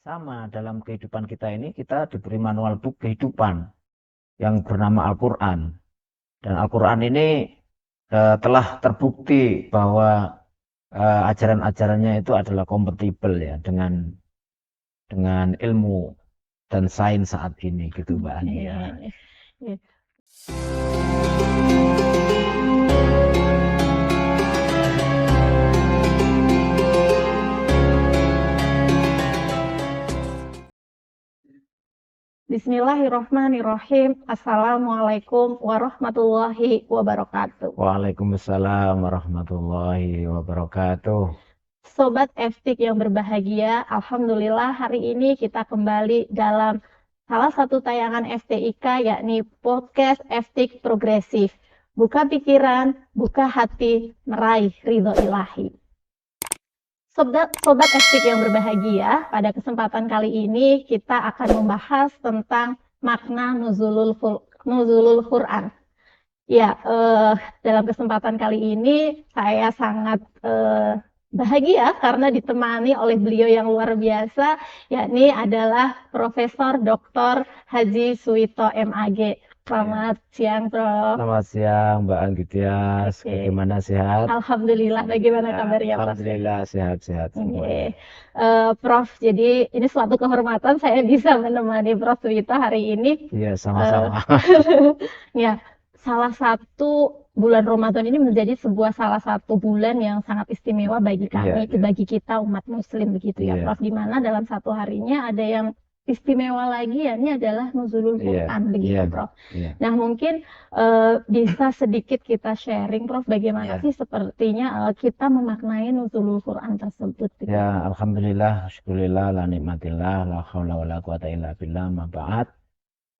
Sama dalam kehidupan kita ini, kita diberi manual book kehidupan yang bernama Al-Quran. Dan Al-Quran ini telah terbukti bahwa ajaran-ajarannya itu adalah kompatibel ya dengan ilmu dan sains saat ini gitu Mbak Ani ya. Iya. Bismillahirrahmanirrahim. Assalamualaikum warahmatullahi wabarakatuh. Waalaikumsalam warahmatullahi wabarakatuh. Sobat FTIK yang berbahagia, Alhamdulillah hari ini kita kembali dalam salah satu tayangan FTIK, yakni podcast FTIK Progresif. Buka pikiran, buka hati, meraih ridho ilahi. Sobat FTIK yang berbahagia, pada kesempatan kali ini kita akan membahas tentang makna nuzulul Quran. Ya, dalam kesempatan kali ini saya sangat bahagia karena ditemani oleh beliau yang luar biasa, yakni adalah Profesor Dr. Haji Suwito MAG. Selamat siang, Prof. Selamat siang Mbak Anggityas. Oke. Bagaimana sehat? Alhamdulillah, bagaimana kabarnya, Prof? Alhamdulillah sehat-sehat semuanya. Prof, jadi ini suatu kehormatan saya bisa menemani Prof Suwito hari ini. Iya, sama-sama. Ya, salah satu bulan Ramadan ini menjadi salah satu bulan yang sangat istimewa bagi kami, Iya. bagi kita umat Muslim begitu ya, Iya. Prof. Di mana dalam satu harinya ada yang istimewa lagi, ya ini adalah nuzulul Iya. Quran begitu, Iya. Prof. Iya. Nah, mungkin bisa sedikit kita sharing, Prof, bagaimana Iya. sih sepertinya kita memaknai nuzulul Quran tersebut gitu. Ya, alhamdulillah, syukurillah, la nikmatillah, la haula wala quwata illa billah, ma ba'd.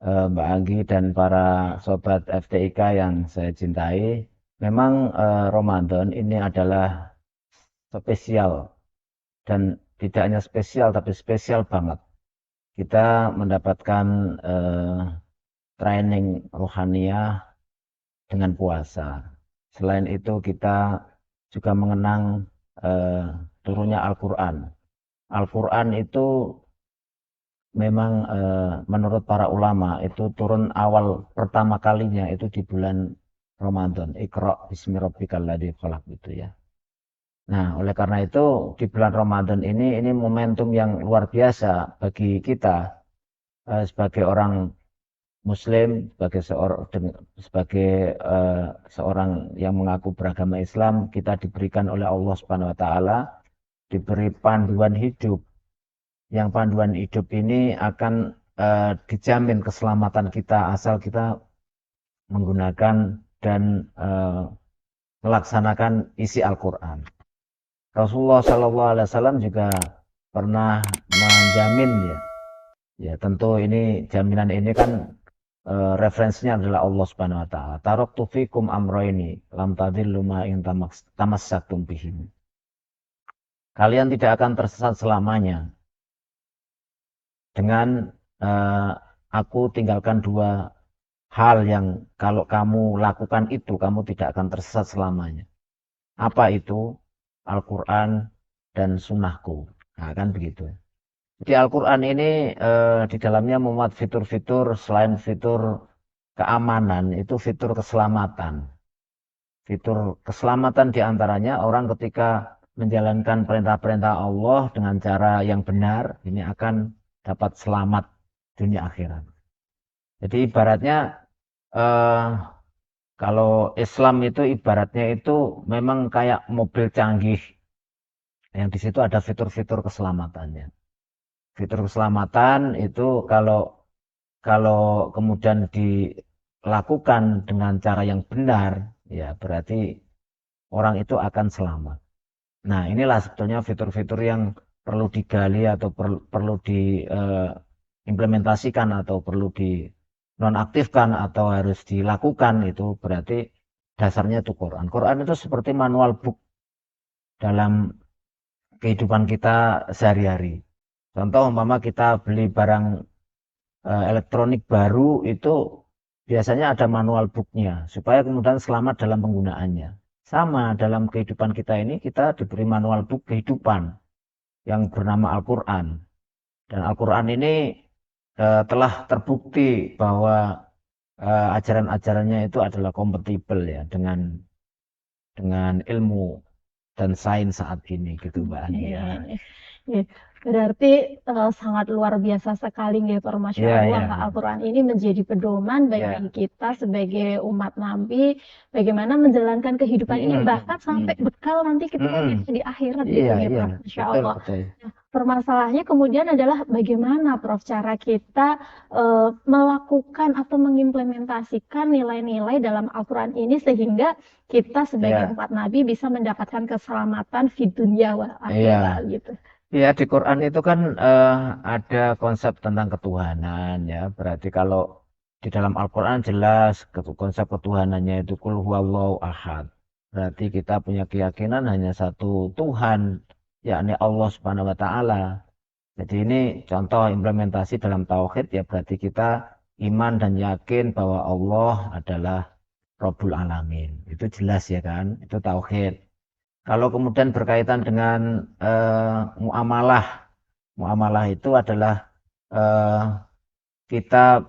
Mbak Anggi dan para sobat FTIK yang saya cintai, memang Ramadan ini adalah spesial, dan tidak hanya spesial tapi spesial banget. Kita mendapatkan training rohaniyah dengan puasa. Selain itu kita juga mengenang turunnya Al-Quran. Al-Quran itu memang menurut para ulama itu turun awal pertama kalinya itu di bulan Ramadan. Iqra bismi rabbikal ladzi khalaq gitu ya. Nah, oleh karena itu di bulan Ramadan ini momentum yang luar biasa bagi kita sebagai orang Muslim, sebagai seorang yang mengaku beragama Islam, kita diberikan oleh Allah Subhanahu wa taala diberi panduan hidup. Yang panduan hidup ini akan dijamin keselamatan kita asal kita menggunakan dan melaksanakan isi Al-Quran. Rasulullah SAW juga pernah menjamin ya tentu ini jaminan ini kan referensinya adalah Allah Subhanahu wa taala. Taraktu fikum amrayni lam tadillu ma in tamassaktum bihim. Kalian tidak akan tersesat selamanya. Dengan aku tinggalkan dua hal yang kalau kamu lakukan itu kamu tidak akan tersesat selamanya. Apa itu? Al-Quran dan sunnahku. Nah, kan begitu. Jadi Al-Quran ini di dalamnya memuat fitur-fitur, selain fitur keamanan, itu fitur keselamatan. Fitur keselamatan diantaranya orang ketika menjalankan perintah-perintah Allah dengan cara yang benar, ini akan dapat selamat dunia akhirat. Jadi ibaratnya kalau Islam itu ibaratnya itu memang kayak mobil canggih yang di situ ada fitur-fitur keselamatannya. Fitur keselamatan itu kalau kemudian dilakukan dengan cara yang benar, ya berarti orang itu akan selamat. Nah, inilah sebetulnya fitur-fitur yang perlu digali atau perlu diimplementasikan atau perlu dinonaktifkan atau harus dilakukan, itu berarti dasarnya itu Quran. Quran itu seperti manual book dalam kehidupan kita sehari-hari. Contoh umpama kita beli barang elektronik baru itu biasanya ada manual booknya supaya kemudian selamat dalam penggunaannya. Sama dalam kehidupan kita ini kita diberi manual book kehidupan yang bernama Al-Quran. Dan Al-Quran ini telah terbukti bahwa ajaran-ajarannya itu adalah kompatibel ya dengan ilmu dan sains saat ini gitu Mbak Ania. Iya. Berarti sangat luar biasa sekali nggih Pak, Masya Iya, Allah. iya, Al-Quran ini menjadi pedoman bagi iya. kita sebagai umat Nabi, bagaimana menjalankan kehidupan ini, bahkan sampai bekal nanti ketika kita di akhirat gitu Iya, nggih iya, Prof. Masya betul, Allah. betul. Nah, permasalahannya kemudian adalah bagaimana Prof cara kita melakukan atau mengimplementasikan nilai-nilai dalam Al-Quran ini sehingga kita sebagai Iya, umat Nabi bisa mendapatkan keselamatan di dunia wal akhirat iya. gitu. Ya, di Quran itu kan ada konsep tentang ketuhanan ya. Berarti kalau di dalam Al-Quran jelas konsep ketuhanannya itu kul huwallahu ahad. Berarti kita punya keyakinan hanya satu Tuhan, yakni Allah Subhanahu wa taala. Jadi ini contoh implementasi dalam tauhid ya, berarti kita iman dan yakin bahwa Allah adalah Rabbul Alamin. Itu jelas ya kan? Itu tauhid. Kalau kemudian berkaitan dengan muamalah, muamalah itu adalah eh, kita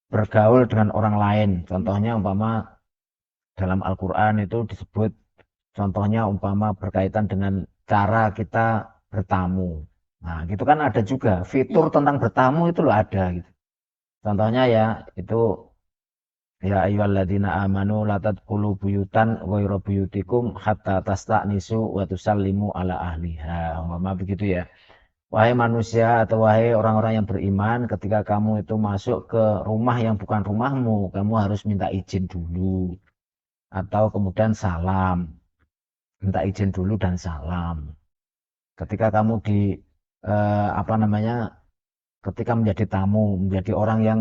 bergaul dengan orang lain. Contohnya umpama dalam Al-Quran itu disebut, contohnya umpama berkaitan dengan cara kita bertamu. Nah, gitu kan ada juga fitur tentang bertamu itu loh ada gitu. Contohnya ya itu ya ayyuhalladzina amanu la tadkhulu buyutan ghairu buyutikum hatta tasta'nisu wa tusallimu ala ahliha. Umpama begitu ya. Wahai manusia atau wahai orang-orang yang beriman, ketika kamu itu masuk ke rumah yang bukan rumahmu, kamu harus minta izin dulu atau kemudian salam. Minta izin dulu dan salam. Ketika kamu di apa namanya? Ketika menjadi tamu, menjadi orang yang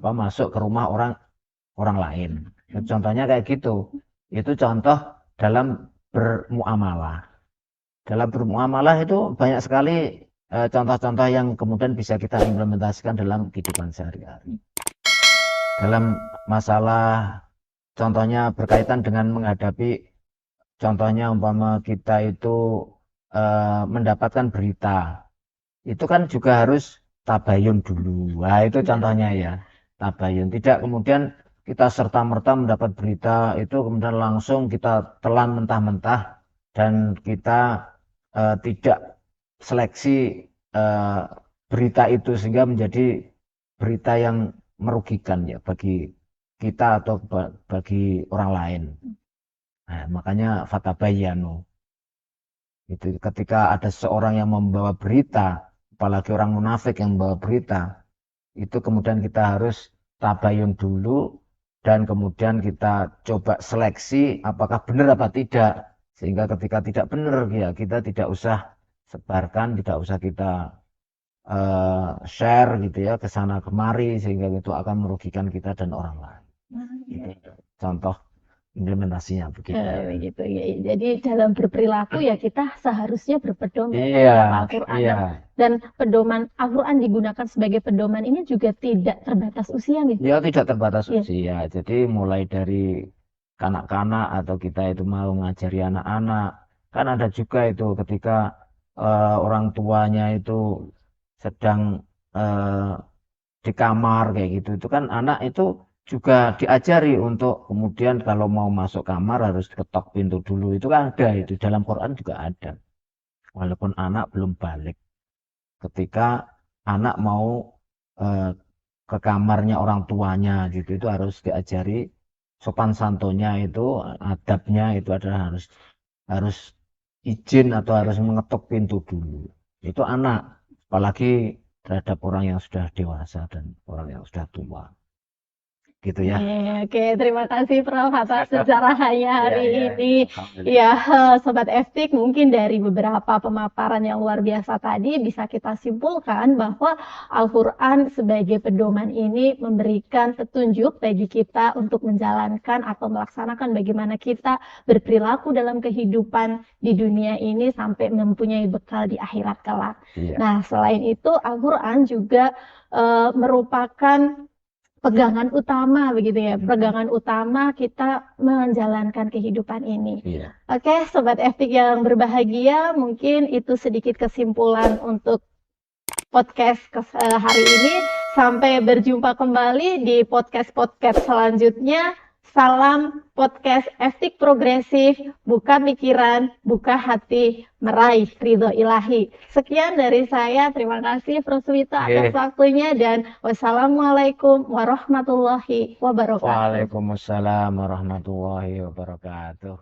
masuk ke rumah orang orang lain. Contohnya kayak gitu. Itu contoh dalam bermuamalah. Dalam bermuamalah itu banyak sekali contoh-contoh yang kemudian bisa kita implementasikan dalam kehidupan sehari-hari. Dalam masalah contohnya berkaitan dengan menghadapi, contohnya umpama kita itu mendapatkan berita, itu kan juga harus tabayun dulu. Nah, itu contohnya ya, tabayun. Tidak kemudian kita serta-merta mendapat berita itu kemudian langsung kita telan mentah-mentah dan kita tidak seleksi eh, berita itu sehingga menjadi berita yang merugikan ya bagi kita atau bagi orang lain. Nah, makanya fatabayyanu. Itu ketika ada seseorang yang membawa berita, apalagi orang munafik yang membawa berita, itu kemudian kita harus tabayun dulu dan kemudian kita coba seleksi apakah benar apa tidak. Sehingga ketika tidak benar ya kita tidak usah sebarkan, tidak usah kita share gitu ya ke sana kemari sehingga itu akan merugikan kita dan orang lain. Itu contoh implementasinya begitu ya. Begitu ya. Jadi dalam berperilaku ya kita seharusnya berpedoman Iya, dalam Al-Quran iya. dan pedoman Al-Quran digunakan sebagai pedoman ini juga tidak terbatas usia nih. Ya tidak terbatas Iya. usia. Jadi mulai dari kanak-kanak atau kita itu mau ngajari anak-anak, kan ada juga itu ketika orang tuanya itu sedang eh, di kamar kayak gitu. Itu kan anak itu juga diajari untuk kemudian kalau mau masuk kamar harus ketok pintu dulu. Itu kan ada, itu dalam Quran juga ada. Walaupun anak belum balik. Ketika anak mau eh, ke kamarnya orang tuanya gitu, itu harus diajari sopan santunnya itu, adabnya itu adalah harus harus izin atau harus mengetuk pintu dulu. Itu anak, apalagi terhadap orang yang sudah dewasa dan orang yang sudah tua. Gitu ya. Oke, terima kasih Prof atas pencerahannya hari ini. Alhamdulillah. Ya, Sobat Eftik, mungkin dari beberapa pemaparan yang luar biasa tadi bisa kita simpulkan bahwa Al-Quran sebagai pedoman ini memberikan petunjuk bagi kita untuk menjalankan atau melaksanakan bagaimana kita berperilaku dalam kehidupan di dunia ini sampai mempunyai bekal di akhirat kelak. Iya. Nah, selain itu Al-Quran juga merupakan pegangan utama begitu ya, pegangan utama kita menjalankan kehidupan ini. Iya. Oke, Sobat Eftik yang berbahagia, mungkin itu sedikit kesimpulan untuk podcast hari ini. Sampai berjumpa kembali di podcast-podcast selanjutnya. Salam podcast Etik Progresif, buka pikiran, buka hati, meraih ridho ilahi. Sekian dari saya, terima kasih Prof. Suwita atas waktunya, dan wassalamualaikum warahmatullahi wabarakatuh. Waalaikumsalam warahmatullahi wabarakatuh.